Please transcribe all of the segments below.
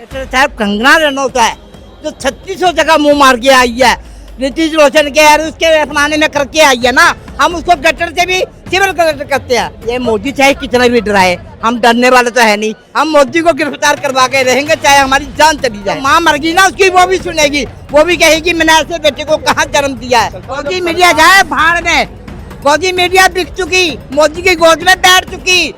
साहब कंगना रनौत है जो 3600 जगह मुंह मार के आई है नीतीश रोशन के और उसके जमाने में करके आई है ना। हम उसको गटर से भी सिविल कलेक्टर करते हैं। ये मोदी चाहे कितना भी डराए, हम डरने वाले तो है नहीं। हम मोदी को गिरफ्तार करवा के रहेंगे चाहे हमारी जान चली जाए। माँ मर गई ना उसकी, वो भी सुनेगी, वो भी कहेगी मैंने ऐसे बेटे को कहाँ जन्म दिया है। मोदी मीडिया जाए भाड़ में, मोदी मीडिया बिक चुकी, मोदी की गोद में बैठ चुकी।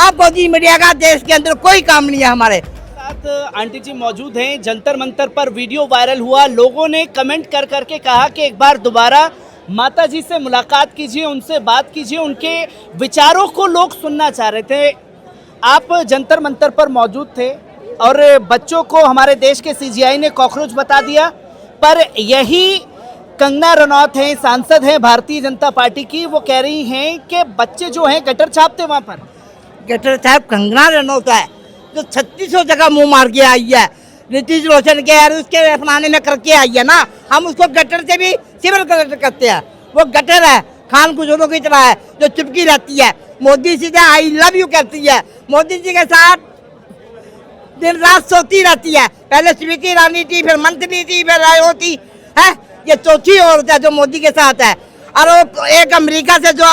अब मोदी मीडिया का देश के अंदर कोई काम नहीं है। हमारे साथ आंटी जी मौजूद हैं। जंतर मंतर पर वीडियो वायरल हुआ, लोगों ने कमेंट कर करके कहा कि एक बार दोबारा माता जी से मुलाकात कीजिए, उनसे बात कीजिए, उनके विचारों को लोग सुनना चाह रहे थे। आप जंतर मंतर पर मौजूद थे और बच्चों को हमारे देश के सीजीआई ने कॉकरोच बता दिया, पर यही कंगना रनौत हैं, सांसद हैं भारतीय जनता पार्टी की, वो कह रही हैं कि बच्चे जो हैं गटर छापते वहाँ पर। गटर साहब कंगना रनौत है जो 3600 जगह मुंह मार के आई है नीतीश रोशन के और उसके जमाने में करके आई है ना। हम उसको गटर से भी सिविल कलेक्टर करते हैं। वो गटर है, खान गुजरों की तरह है जो चिपकी रहती है। मोदी सीधे आई लव यू कहती है, मोदी जी के साथ दिन रात सोती रहती है। पहले स्मृति ईरानी थी, फिर मंत्री थी, फिर होती है। ये चौथी औरत है जो मोदी के साथ है। और वो एक अमेरिका से जो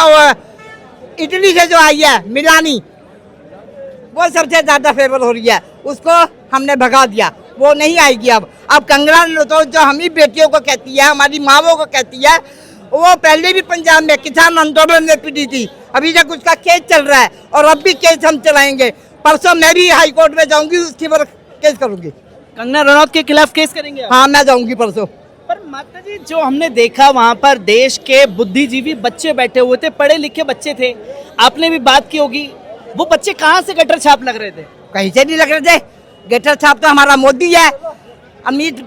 इटली से जो आई है मिलानी, वो सबसे ज्यादा फेवर हो रही है। उसको हमने भगा दिया, वो नहीं आएगी। अब कंगना रनौत जो हम ही बेटियों को कहती है, हमारी मावों को कहती है, वो पहले भी पंजाब में किसान आंदोलन में पिटी थी। अभी तक उसका केस चल रहा है और अब भी केस हम चलाएंगे। परसों मैं भी हाई कोर्ट में जाऊंगी, उसके पर केस करूंगी। कंगना रनौत के खिलाफ केस करेंगे आप? हाँ, मैं जाऊंगी परसों। पर माता जी जो हमने देखा वहाँ पर देश के बुद्धिजीवी बच्चे बैठे हुए थे, पढ़े लिखे बच्चे थे, आपने भी बात की होगी, वो बच्चे कहाँ से गटर छाप लग रहे थे? कहीं से नहीं लग रहे थे। गटर छाप तो हमारा मोदी है, अमित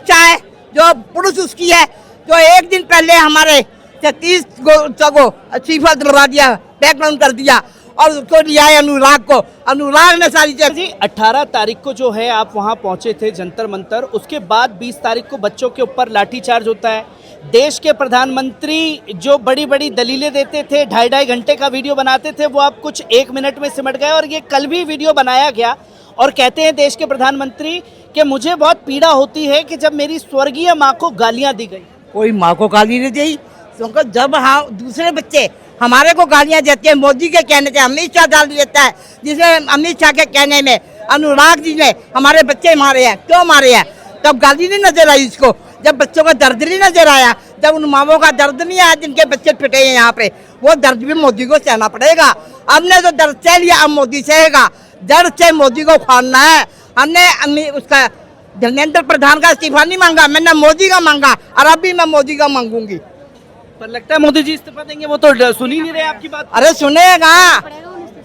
शाह है जो पुरुष उसकी है, जो एक दिन पहले हमारे 36 को इस्तीफा दिलवा दिया, बैकग्राउंड कर दिया और उसको लिया है अनुराग को। अनुराग ने सारी जी 18 तारीख को जो है आप वहाँ पहुँचे थे जंतर मंतर, उसके बाद 20 तारीख को बच्चों के ऊपर लाठीचार्ज होता है। देश के प्रधानमंत्री जो बड़ी बड़ी दलीलें देते थे, 2.5 घंटे का वीडियो बनाते थे, वो आप कुछ 1 मिनट में सिमट गए। और ये कल भी वीडियो बनाया गया और कहते हैं देश के प्रधानमंत्री कि मुझे बहुत पीड़ा होती है कि जब मेरी स्वर्गीय माँ को गालियाँ दी गई। कोई माँ को गाली नहीं दी, क्योंकि जब हाँ दूसरे बच्चे हमारे को गालियाँ देते हैं, मोदी के कहने से अमित शाह गाली देता है, जिसे अमित शाह के कहने में अनुराग जी ने हमारे बच्चे मारे हैं। क्यों मारे हैं? तब गाली नहीं नजर आई इसको, जब बच्चों का दर्द नहीं नजर आया, जब उन मावों का दर्द नहीं आया जिनके बच्चे पिटे हैं यहाँ पे, वो दर्द भी मोदी को सहना पड़ेगा। हमने तो दर्द सह लिया, अब मोदी सहेगा। दर्द से मोदी को उखाड़ना है। हमने उसका धर्मेंद्र प्रधान का इस्तीफा नहीं मांगा, मैंने मोदी का मांगा और अब भी मैं मोदी का मांगूंगी। पर लगता है मोदी जी इस्तीफा देंगे, वो तो सुन ही नहीं रहे आपकी बात। अरे सुनेगा,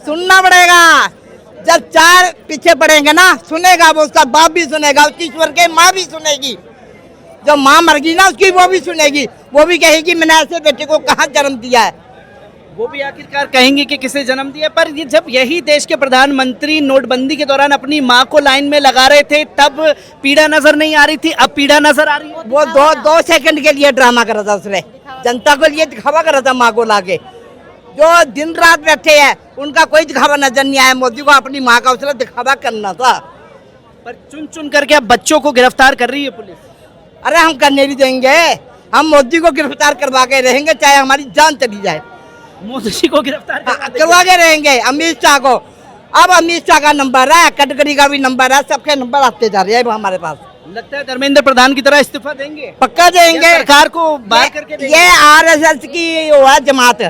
सुनना पड़ेगा। जब 4 पीछे पड़ेंगे ना, सुनेगा वो, उसका बाप भी सुनेगा, उसकी ईश्वर के माँ भी सुनेगी। जब माँ मर गई ना उसकी, वो भी सुनेगी, वो भी कहेगी मैंने ऐसे बेटे को कहाँ जन्म दिया है। वो भी आखिरकार कहेंगे कि किसे जन्म दिया। पर ये जब यही देश के प्रधानमंत्री नोटबंदी के दौरान अपनी माँ को लाइन में लगा रहे थे, तब पीड़ा नजर नहीं आ रही थी, अब पीड़ा नजर आ रही है। वो दो सेकंड के लिए ड्रामा कर रहा था, उसने जनता को लिए दिखावा कर रहा था। माँ को लाके जो दिन रात बैठे हैं उनका कोई दिखावा नजर नहीं आया। मोदी को अपनी माँ का उसने दिखावा करना था। पर चुन चुन करके अब बच्चों को गिरफ्तार कर रही है पुलिस। अरे हम करने भी देंगे, हम मोदी को गिरफ्तार करवा के रहेंगे चाहे हमारी जान चली जाए। मोदी जी को गिरफ्तार करवा के रहेंगे। अमित शाह को, अब अमित शाह का नंबर है, गडकरी का भी नंबर है, सबके नंबर आते जा रहे हैं हमारे पास। लगता है धर्मेंद्र प्रधान की तरह इस्तीफा देंगे? पक्का देंगे। सरकार को बाहर करके देंगे। ये आरएसएस की वो है जमात,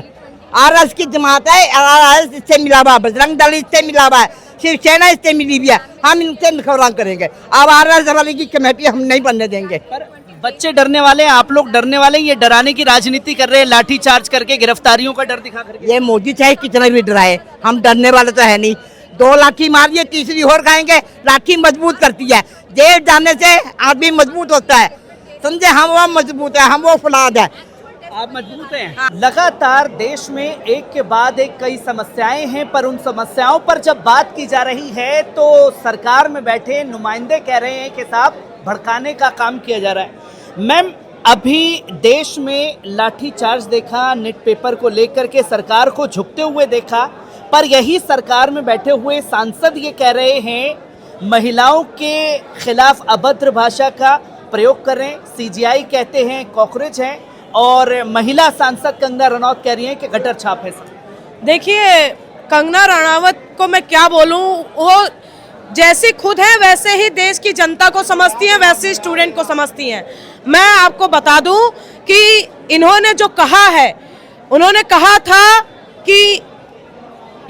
आरएस की जमात है। आरएस इससे मिला हुआ, बजरंग दल इससे मिला हुआ है, शिवसेना इससे मिली हुई है। हम इनसे खबरान करेंगे। अब आरएस वाले की कमेटी हम नहीं बनने देंगे। पर बच्चे डरने वाले हैं, आप लोग डरने वाले हैं, ये डराने की राजनीति कर रहे हैं, लाठी चार्ज करके, गिरफ्तारियों का डर दिखा करके। ये मोदी चाहे कितना भी डराए, हम डरने वाले तो है नहीं। 2 लाठी मारिए, तीसरी और खाएंगे। लाठी मजबूत करती है, जेल जाने से आदमी मजबूत होता है, समझे। हम वो मजबूत है, हम वो फौलाद है। आप मजबूत हैं। लगातार देश में एक के बाद एक कई समस्याएं हैं, पर उन समस्याओं पर जब बात की जा रही है तो सरकार में बैठे नुमाइंदे कह रहे हैं कि साहब भड़काने का काम किया जा रहा है। मैम, अभी देश में लाठीचार्ज देखा, नेट पेपर को लेकर के सरकार को झुकते हुए देखा, पर यही सरकार में बैठे हुए सांसद ये कह रहे हैं महिलाओं के खिलाफ अभद्र भाषा का प्रयोग कर रहे हैं, सीजीआई कहते हैं कॉकरोच हैं, और महिला सांसद कंगना रनौत कह रही हैं कि गटर छाप है। देखिए, कंगना रनावत को मैं क्या बोलूं, वो जैसी खुद है वैसे ही देश की जनता को समझती हैं, वैसे स्टूडेंट को समझती हैं। मैं आपको बता दूं कि इन्होंने जो कहा है, उन्होंने कहा था कि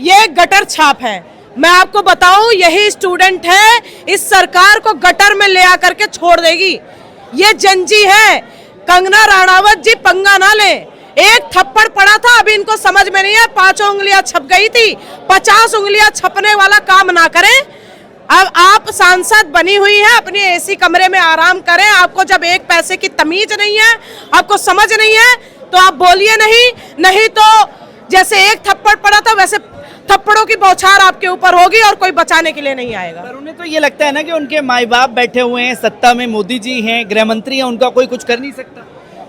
ये गटर छाप है। मैं आपको बताऊं, यही स्टूडेंट है इस सरकार को गटर में ले आकर के छोड़ देगी। ये जंजी है। कंगना रनावत जी पंगा ना ले, एक थप्पड़ पड़ा था, अभी इनको समझ में नहीं है, 5 उंगलियां छप गई थी, 50 उंगलियां छपने वाला काम ना करें। अब आप सांसद बनी हुई है, अपनी एसी कमरे में आराम करें। आपको जब एक पैसे की तमीज नहीं है, आपको समझ नहीं है, तो आप बोलिए नहीं तो जैसे एक थप्पड़ पड़ा था वैसे थप्पड़ों की बौछार आपके ऊपर होगी और कोई बचाने के लिए नहीं आएगा। पर उन्हें तो ये लगता है ना कि उनके माई बाप बैठे हुए हैं, सत्ता में मोदी जी हैं, गृह मंत्री हैं, उनका कोई कुछ कर नहीं सकता।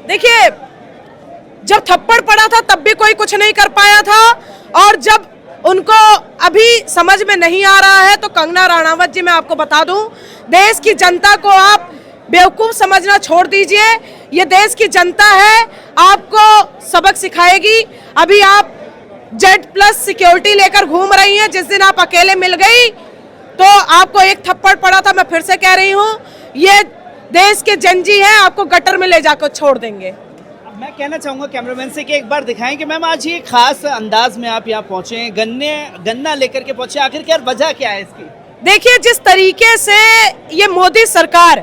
देखिए, जब थप्पड़ पड़ा था तब भी कोई कुछ नहीं कर पाया था, और जब उनको अभी समझ में नहीं आ रहा है, तो कंगना रनावत जी, मैं आपको बता दूं, देश की जनता को आप बेवकूफ समझना छोड़ दीजिए। ये देश की जनता है, आपको सबक सिखाएगी। अभी आप Z+ सिक्योरिटी लेकर घूम रही हैं, जिस दिन आप अकेले मिल गई तो आपको एक थप्पड़ पड़ा था। मैं फिर से कह रही हूँ, ये देश के जंजी हैं, आपको गटर में ले जाकर छोड़ देंगे। मैं कहना चाहूँगा कैमरामैन से कि एक बार दिखाएं कि मैम आज ये खास अंदाज में आप यहाँ पहुँचे हैं, गन्ना लेकर के पहुँचे, आखिरकार वजह क्या है इसकी? देखिए, जिस तरीके से ये मोदी सरकार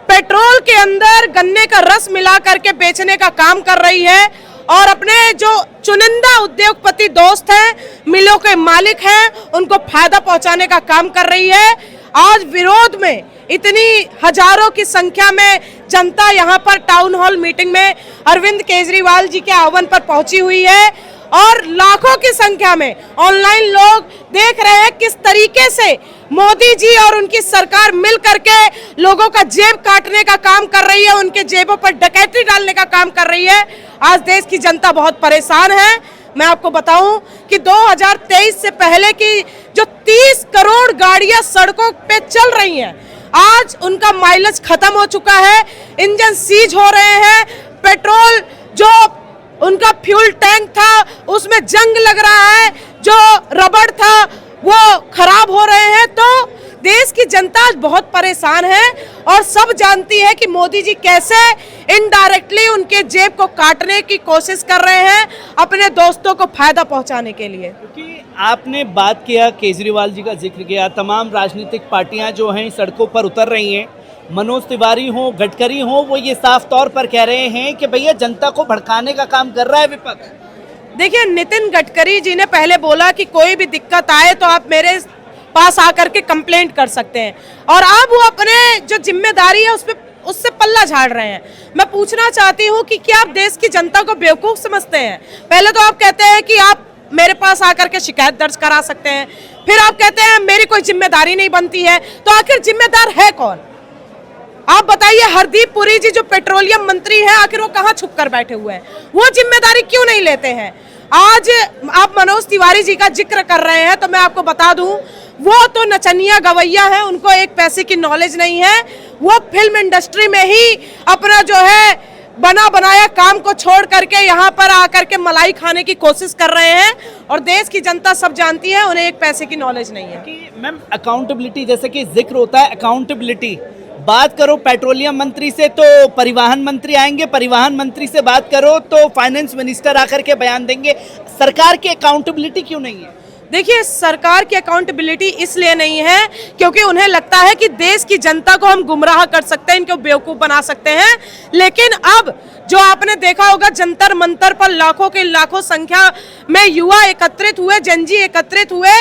पेट्रोल के अंदर गन्ने का रस मिला करके बेचने का काम कर रही है, और अपने जो चुनिंदा उद्योगपति दोस्त हैं, मिलों के मालिक हैं, उनको फायदा पहुंचाने का काम कर रही है। आज विरोध में इतनी हजारों की संख्या में जनता यहाँ पर टाउन हॉल मीटिंग में अरविंद केजरीवाल जी के आह्वान पर पहुंची हुई है, और लाखों की संख्या में ऑनलाइन लोग देख रहे हैं किस तरीके से मोदी जी और उनकी सरकार मिल करके लोगों का जेब काटने का काम कर रही है, उनके जेबों पर डकैती डालने का काम कर रही है। आज देश की जनता बहुत परेशान है। मैं आपको बताऊं कि 2023 से पहले की जो 30 करोड़ गाड़ियां सड़कों पे चल रही हैं, आज उनका माइलेज खत्म हो चुका है, इंजन सीज हो रहे हैं, पेट्रोल जो उनका फ्यूल टैंक था उसमें जंग लग रहा है, जो रबड़ था वो खराब हो रहे हैं। तो देश की जनता आज बहुत परेशान है, और सब जानती है कि मोदी जी कैसे इनडायरेक्टली उनके जेब को काटने की कोशिश कर रहे हैं, अपने दोस्तों को फायदा पहुंचाने के लिए। क्योंकि आपने बात किया, केजरीवाल जी का जिक्र किया, तमाम राजनीतिक पार्टियां जो हैं सड़कों पर उतर रही हैं, मनोज तिवारी हो, गडकरी हो, वो ये साफ तौर पर कह रहे हैं कि भैया जनता को भड़काने का काम कर रहा है विपक्ष। देखिए, नितिन गडकरी जी ने पहले बोला कि कोई भी दिक्कत आए तो आप मेरे पास आकर के कंप्लेंट कर सकते हैं, और अब वो अपने जो जिम्मेदारी है उससे पल्ला झाड़ रहे हैं। मैं पूछना चाहती हूँ कि क्या आप देश की जनता को बेवकूफ समझते हैं? पहले तो आप कहते हैं कि आप मेरे पास आकर के शिकायत दर्ज करा सकते हैं, फिर आप कहते हैं मेरी कोई जिम्मेदारी नहीं बनती है। तो आखिर जिम्मेदार है कौन? आप बताइए, हरदीप पुरी जी जो पेट्रोलियम मंत्री हैं, आखिर वो कहाँ छुप कर बैठे हुए हैं? वो जिम्मेदारी क्यों नहीं लेते हैं? आज आप मनोज तिवारी जी का जिक्र कर रहे हैं, तो मैं आपको बता दूं, वो तो नचनिया गवैया हैं, उनको एक पैसे की नॉलेज नहीं है। वो फिल्म इंडस्ट्री में ही अपना जो है बना बनाया काम को छोड़ करके यहाँ पर आकर के मलाई खाने की कोशिश कर रहे हैं, और देश की जनता सब जानती है, उन्हें एक पैसे की नॉलेज नहीं है। कि मैम अकाउंटेबिलिटी, जैसे कि जिक्र होता है अकाउंटेबिलिटी, बात करो पेट्रोलियम मंत्री से तो परिवहन मंत्री आएंगे, परिवहन मंत्री से बात करो तो फाइनेंस मिनिस्टर आकर के बयान देंगे। सरकार की अकाउंटेबिलिटी क्यों नहीं है? देखिए, सरकार की अकाउंटेबिलिटी इसलिए नहीं है क्योंकि उन्हें लगता है कि देश की जनता को हम गुमराह कर सकते हैं, इनको बेवकूफ बना सकते हैं। लेकिन अब जो आपने देखा होगा, जंतर मंतर पर लाखों के लाखों संख्या में युवा एकत्रित हुए, जंजी एकत्रित हुए,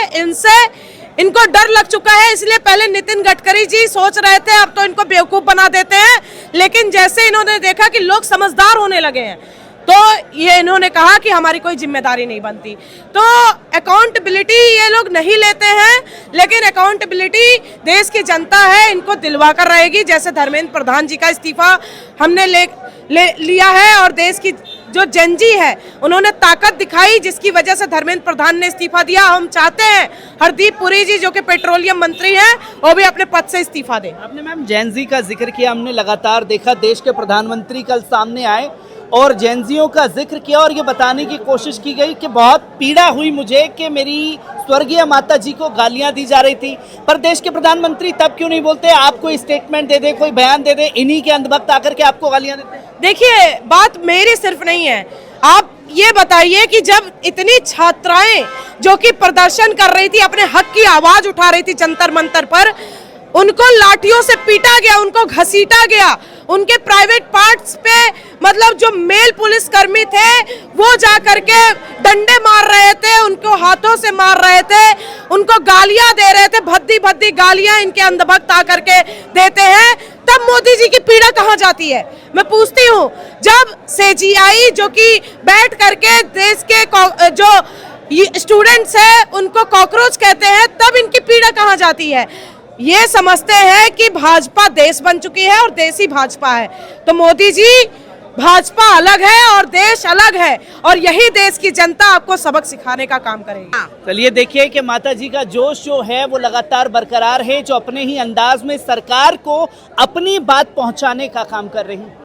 इनको डर लग चुका है। इसलिए पहले नितिन गडकरी जी सोच रहे थे अब तो इनको बेवकूफ बना देते हैं, लेकिन जैसे इन्होंने देखा कि लोग समझदार होने लगे हैं, तो ये इन्होंने कहा कि हमारी कोई जिम्मेदारी नहीं बनती। तो अकाउंटेबिलिटी ये लोग नहीं लेते हैं, लेकिन अकाउंटेबिलिटी देश की जनता है, इनको दिलवा कर रहेगी। जैसे धर्मेंद्र प्रधान जी का इस्तीफा हमने लिया है, और देश की जो जेनजी है उन्होंने ताकत दिखाई, जिसकी वजह से धर्मेंद्र प्रधान ने इस्तीफा दिया। हम चाहते हैं हरदीप पुरी जी जो कि पेट्रोलियम मंत्री हैं वो भी अपने पद से इस्तीफा दें। आपने मैम जेनजी का जिक्र किया, हमने लगातार देखा देश के प्रधानमंत्री कल सामने आए और जेनजियों का जिक्र किया और ये बताने की कोशिश की गई कि बहुत पीड़ा हुई मुझे कि मेरी स्वर्गीय माता जी को गालियां दी जा रही थी, पर देश के प्रधानमंत्री तब क्यों नहीं बोलते, आप कोई स्टेटमेंट दे दे, कोई बयान दे दे, इन्हीं के अंधभक्त आकर के आपको गालियां देते हैं। देखिए बात मेरी सिर्फ नहीं है, आप ये बताइए कि जब इतनी छात्राएं जो कि प्रदर्शन कर रही थी, अपने हक की आवाज उठा रही थी जंतर मंतर पर, उनको लाठियों से पीटा गया, उनको घसीटा गया, उनके प्राइवेट पार्ट्स पे मतलब जो मेल पुलिसकर्मी थे वो जा करके डंडे मार रहे थे, उनको हाथों से मार रहे थे, उनको गालियां दे रहे थे, भद्दी भद्दी गालियां इनके अंधभक्त आकर के देते हैं, तब मोदी जी की पीड़ा कहाँ जाती है? मैं पूछती हूँ, जब सीजीआई जो कि बैठ करके देश के जो स्टूडेंट्स है उनको कॉकरोच कहते हैं, तब इनकी पीड़ा कहाँ जाती है? ये समझते हैं कि भाजपा देश बन चुकी है और देश ही भाजपा है। तो मोदी जी, भाजपा अलग है और देश अलग है, और यही देश की जनता आपको सबक सिखाने का काम करेगी। चलिए देखिए कि माता जी का जोश जो है वो लगातार बरकरार है, जो अपने ही अंदाज में सरकार को अपनी बात पहुंचाने का काम कर रही हैं।